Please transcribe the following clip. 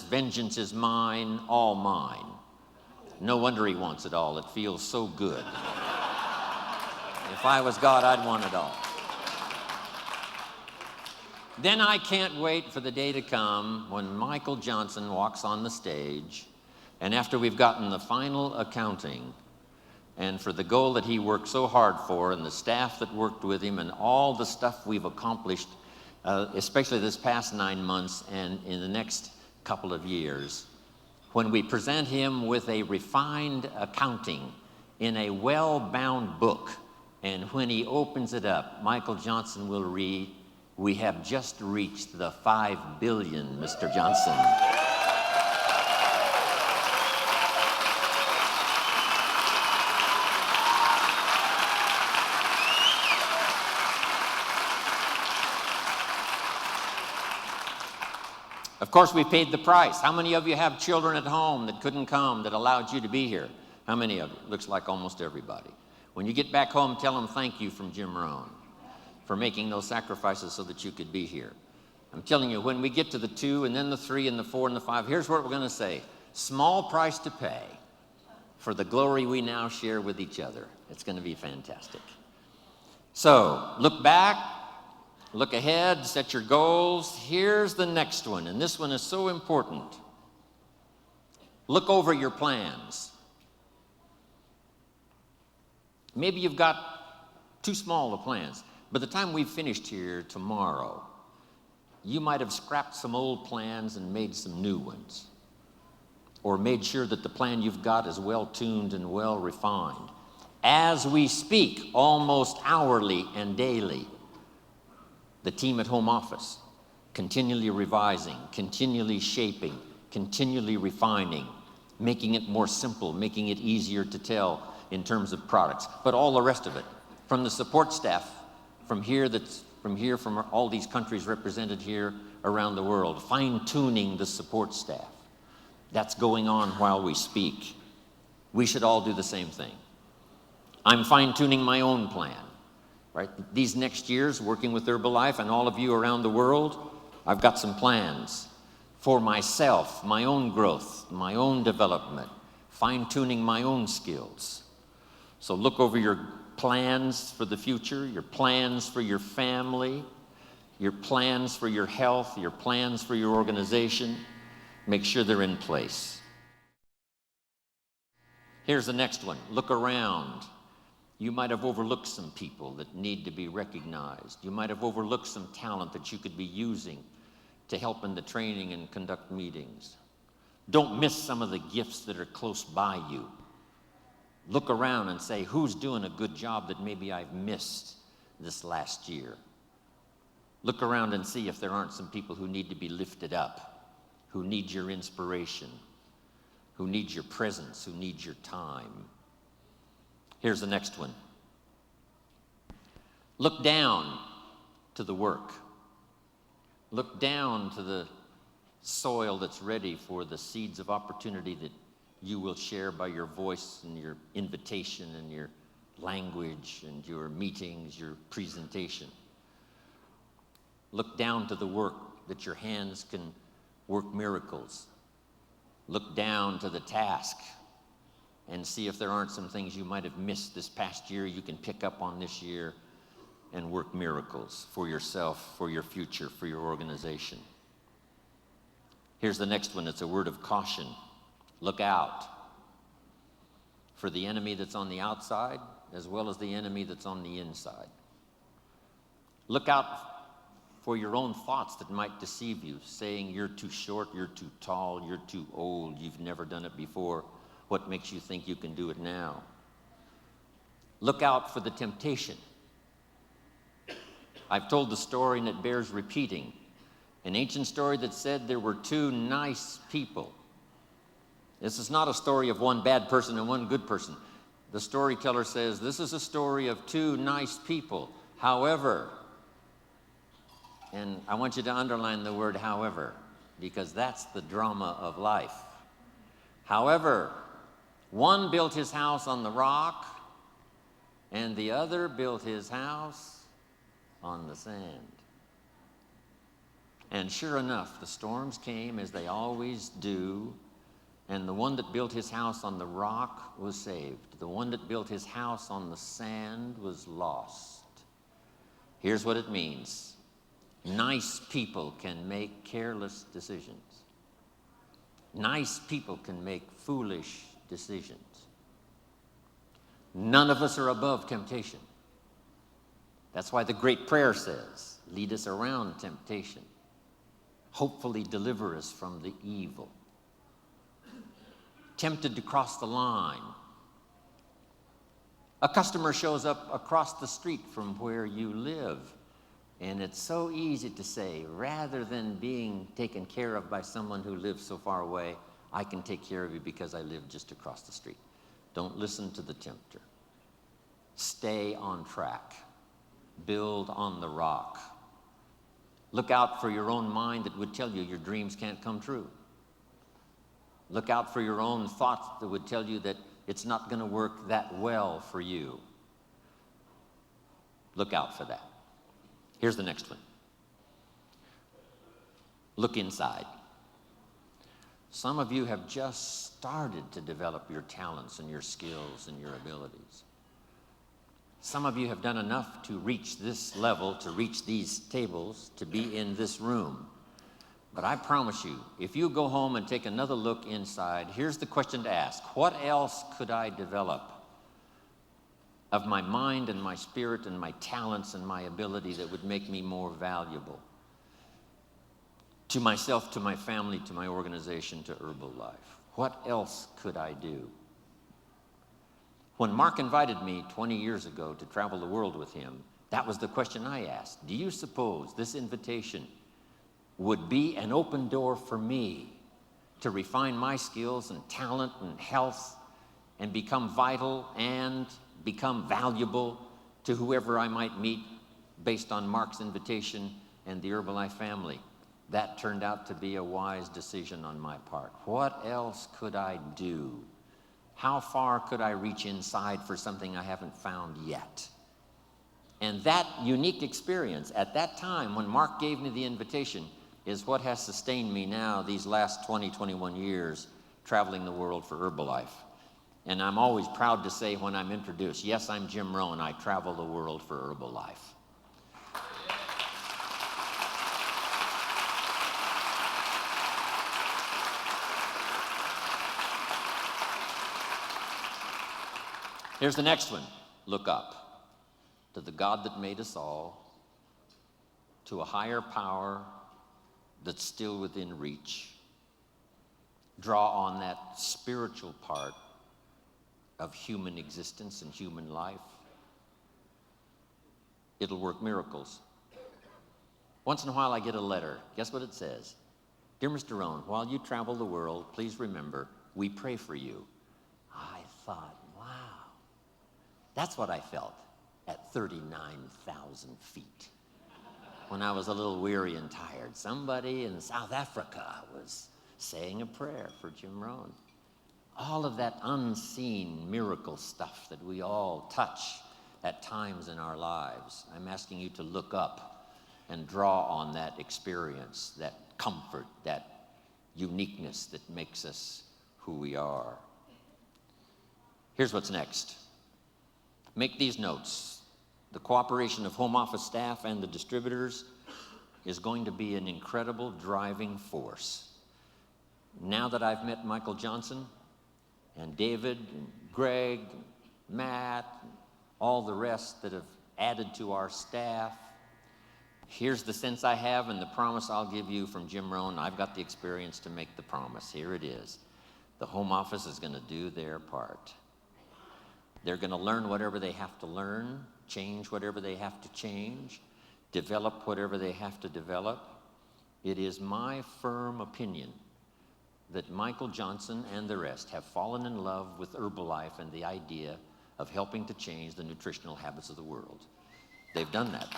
vengeance is mine, all mine. No wonder he wants it all. It feels so good. If I was God, I'd want it all. Then I can't wait for the day to come when Michael Johnson walks on the stage, and after we've gotten the final accounting, and for the goal that he worked so hard for, and the staff that worked with him, and all the stuff we've accomplished, especially this past 9 months and in the next couple of years, when we present him with a refined accounting in a well-bound book, and when he opens it up, Michael Johnson will read, "We have just reached the 5 billion, Mr. Johnson." Of course, we paid the price. How many of you have children at home that couldn't come, that allowed you to be here? How many of you? Looks like almost everybody. When you get back home, tell them thank you from Jim Rohn for making those sacrifices so that you could be here. I'm telling you, when we get to the 2 and then the 3 and the 4 and the 5, here's what we're going to say. Small price to pay for the glory we now share with each other. It's going to be fantastic. So, look back, look ahead, set your goals. Here's the next one, and this one is so important. Look over your plans. Maybe you've got too small of plans. By the time we've finished here tomorrow, you might have scrapped some old plans and made some new ones, or made sure that the plan you've got is well tuned and well refined. As we speak, almost hourly and daily, the team at home office, continually revising, continually shaping, continually refining, making it more simple, making it easier to tell in terms of products, but all the rest of it, from the support staff, from all these countries represented here around the world, fine-tuning the support staff. That's going on while we speak. We should all do the same thing. I'm fine-tuning my own plan, right? These next years, working with Herbalife and all of you around the world, I've got some plans for myself, my own growth, my own development, fine-tuning my own skills. So look over your plans for the future, your plans for your family, your plans for your health, your plans for your organization. Make sure they're in place. Here's the next one. Look around. You might have overlooked some people that need to be recognized. You might have overlooked some talent that you could be using to help in the training and conduct meetings. Don't miss some of the gifts that are close by you. Look around and say, who's doing a good job that maybe I've missed this last year? Look around and see if there aren't some people who need to be lifted up, who need your inspiration, who need your presence, who need your time. Here's the next one. Look down to the work. Look down to the soil that's ready for the seeds of opportunity that you will share by your voice and your invitation and your language and your meetings, your presentation. Look down to the work that your hands can work miracles. Look down to the task and see if there aren't some things you might have missed this past year you can pick up on this year and work miracles for yourself, for your future, for your organization. Here's the next one. It's a word of caution. Look out for the enemy that's on the outside as well as the enemy that's on the inside. Look out for your own thoughts that might deceive you, saying you're too short, you're too tall, you're too old, you've never done it before. What makes you think you can do it now? Look out for the temptation. I've told the story and it bears repeating. An ancient story that said there were 2 nice people. This is not a story of one bad person and one good person. The storyteller says this is a story of 2 nice people. However, and I want you to underline the word however, because that's the drama of life. However, one built his house on the rock, and the other built his house on the sand. And sure enough, the storms came as they always do, and the one that built his house on the rock was saved. The one that built his house on the sand was lost. Here's what it means. Nice people can make careless decisions. Nice people can make foolish decisions. None of us are above temptation. That's why the great prayer says, lead us around temptation. Hopefully deliver us from the evil. Tempted to cross the line. A customer shows up across the street from where you live, and it's so easy to say, rather than being taken care of by someone who lives so far away, I can take care of you because I live just across the street. Don't listen to the tempter. Stay on track. Build on the rock. Look out for your own mind that would tell you your dreams can't come true. Look out for your own thoughts that would tell you that it's not going to work that well for you. Look out for that. Here's the next one. Look inside. Some of you have just started to develop your talents and your skills and your abilities. Some of you have done enough to reach this level, to reach these tables, to be in this room. But I promise you, if you go home and take another look inside, here's the question to ask. What else could I develop of my mind and my spirit and my talents and my ability that would make me more valuable to myself, to my family, to my organization, to Herbalife? What else could I do? When Mark invited me 20 years ago to travel the world with him, that was the question I asked. Do you suppose this invitation would be an open door for me to refine my skills and talent and health and become vital and become valuable to whoever I might meet based on Mark's invitation and the Herbalife family? That turned out to be a wise decision on my part. What else could I do? How far could I reach inside for something I haven't found yet? And that unique experience at that time when Mark gave me the invitation is what has sustained me now these last 20, 21 years traveling the world for Herbalife. And I'm always proud to say when I'm introduced, yes, I'm Jim Rohn, I travel the world for Herbalife. Here's the next one. Look up to the God that made us all, to a higher power that's still within reach. Draw on that spiritual part of human existence and human life. It'll work miracles. Once in a while I get a letter. Guess what it says? Dear Mr. Rohn, while you travel the world, please remember, we pray for you. I thought, wow, that's what I felt at 39,000 feet. When I was a little weary and tired, somebody in South Africa was saying a prayer for Jim Rohn. All of that unseen miracle stuff that we all touch at times in our lives. I'm asking you to look up and draw on that experience, that comfort, that uniqueness that makes us who we are. Here's what's next. Make these notes. The cooperation of home office staff and the distributors is going to be an incredible driving force. Now that I've met Michael Johnson and David and Greg, Matt, all the rest that have added to our staff, here's the sense I have and the promise I'll give you from Jim Rohn. I've got the experience to make the promise. Here it is. The home office is going to do their part. They're going to learn whatever they have to learn, change whatever they have to change, develop whatever they have to develop. It is my firm opinion that Michael Johnson and the rest have fallen in love with Herbalife and the idea of helping to change the nutritional habits of the world. They've done that.